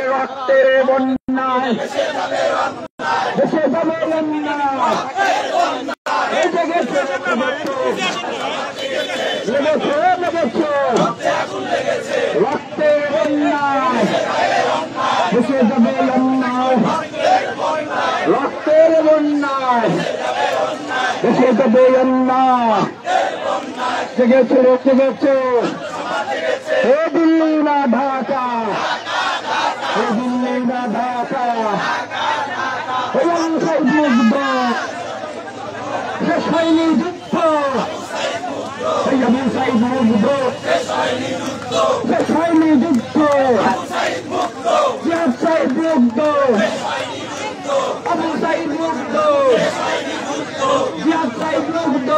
রক্তের বন্যায় দেশে যাবে রক্তের বন্যায় দেশে যাবে রক্তের বন্যায় দেশে যাবে জেগেছে জেগেছে হে দিল্লি না ঢাকা হে দিল্লি না ঢাকা মুগ্ধ শেষ হয়নি যুদ্ধ মুগ্ধ শেষ হয়নি যুদ্ধ জিয়াদ সাহেব মুগ্ধ আবু সাইদ মুগ্ধ জিয়াদ সাহেব মুগ্ধ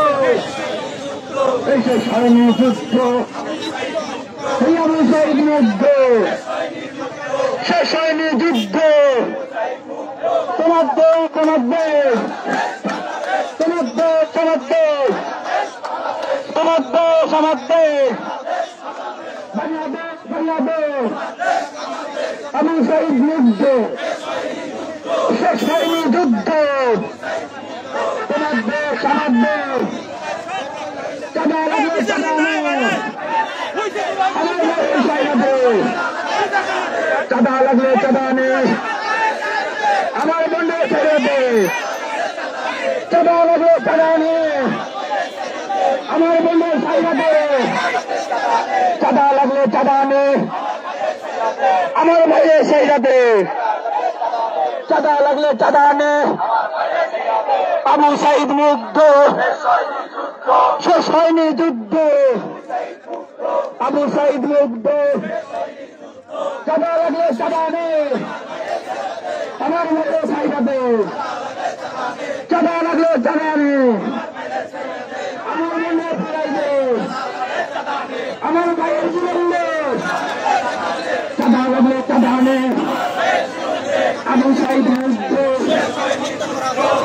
শেষ হয়নি যুদ্ধ আবু সাইদ মুগ্ধ শেষ হয়নি যুদ্ধ তোমার দেশ তোমার দেশ তোমার দেশ তোমার দেশ তোমার দেশ আমার দেশ বাংলাদেশ বাংলাদেশ আবু সাইদ মুগ্ধ শেষ হয়নি যুদ্ধ তোমার দেশ আমার দেশ চাঁদা লাগলে চাঁদা চাঁদা লাগলে চাঁদা নেই আমার বন্ধু ছেড়ে দে চাঁদা লাগলে চাঁদা নেই আমার বন্ধু ছেড়ে দে চাঁদা লাগলে চাঁদা নেই আমার ভাইয়ের ছেড়ে দে চাঁদা লাগলে চাঁদা নেই আবু সাইদ মুগ্ধ শেষ হয়নি যুদ্ধ আবু সাইদ মুগ্ধ চাঁদা লাগলে চাঁদা নেই আমার ভাইয়ের ছেড়ে দে চাঁদা লাগলে চাঁদা নেই আমার মনে ফিরাই দে আমার ভাইয়ের জীবন দে চাঁদা লাগলে চাঁদা নেই আবু সাইদ মুগ্ধ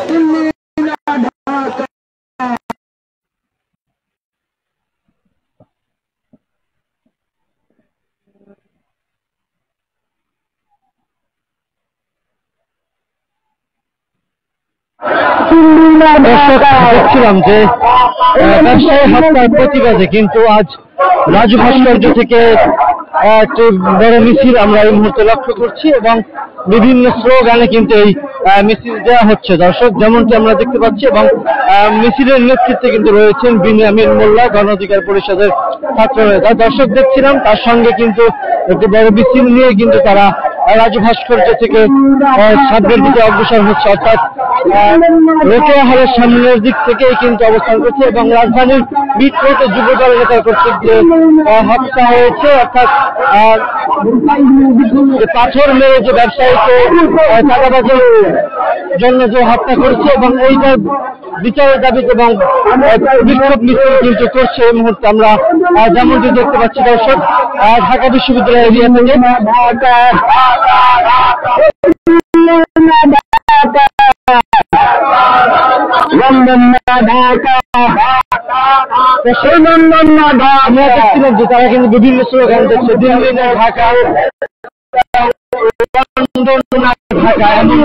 দিল্লি না ঢাকা দেখছিলাম যে ব্যবসায়ী হত্যার প্রতিবাদে কিন্তু আজ রাজু ভাস্কর্য থেকে একটি বড় মিছিল আমরা এই মুহূর্তে লক্ষ্য করছি এবং বিভিন্ন স্লোগানে কিন্তু এই মিছিল দেওয়া হচ্ছে দর্শক যেমনটি আমরা দেখতে পাচ্ছি এবং মিছিলের নেতৃত্বে কিন্তু রয়েছেন বিনিয়ামিন মোল্লা গণ অধিকার পরিষদের ছাত্র নেতা দর্শক দেখছিলাম তার সঙ্গে কিন্তু একটি বড় মিছিল নিয়ে কিন্তু তারা রাজু ভাস্কর্য থেকে সামনের দিকে অগ্রসর হচ্ছে অর্থাৎ রোকেয়া হলের সামনের দিক থেকেই কিন্তু অবস্থান করছে এবং রাজধানীর মিটরোডে যুবদল নেতা কর্তৃক যে হত্যা হয়েছে অর্থাৎ পাথর মেরে যে ব্যবসায়ীকে চাঁদাবাজের জন্য যে হত্যা করছে এবং এইটার বিচারের দাবিতে এবং বিক্ষোভ মিছিল কিন্তু করছে এই মুহূর্তে আমরা যেমনটি দেখতে পাচ্ছি দর্শক ঢাকা বিশ্ববিদ্যালয় এরিয়া থেকে লন্ডন না ঢাকা সেই লন্ডন না ঢাকা আমরা দেখছিলাম যে তারা কিন্তু বিভিন্ন স্লোগান দিচ্ছে দিল্লি না ঢাকা লন্ডন না ঢাকা এমন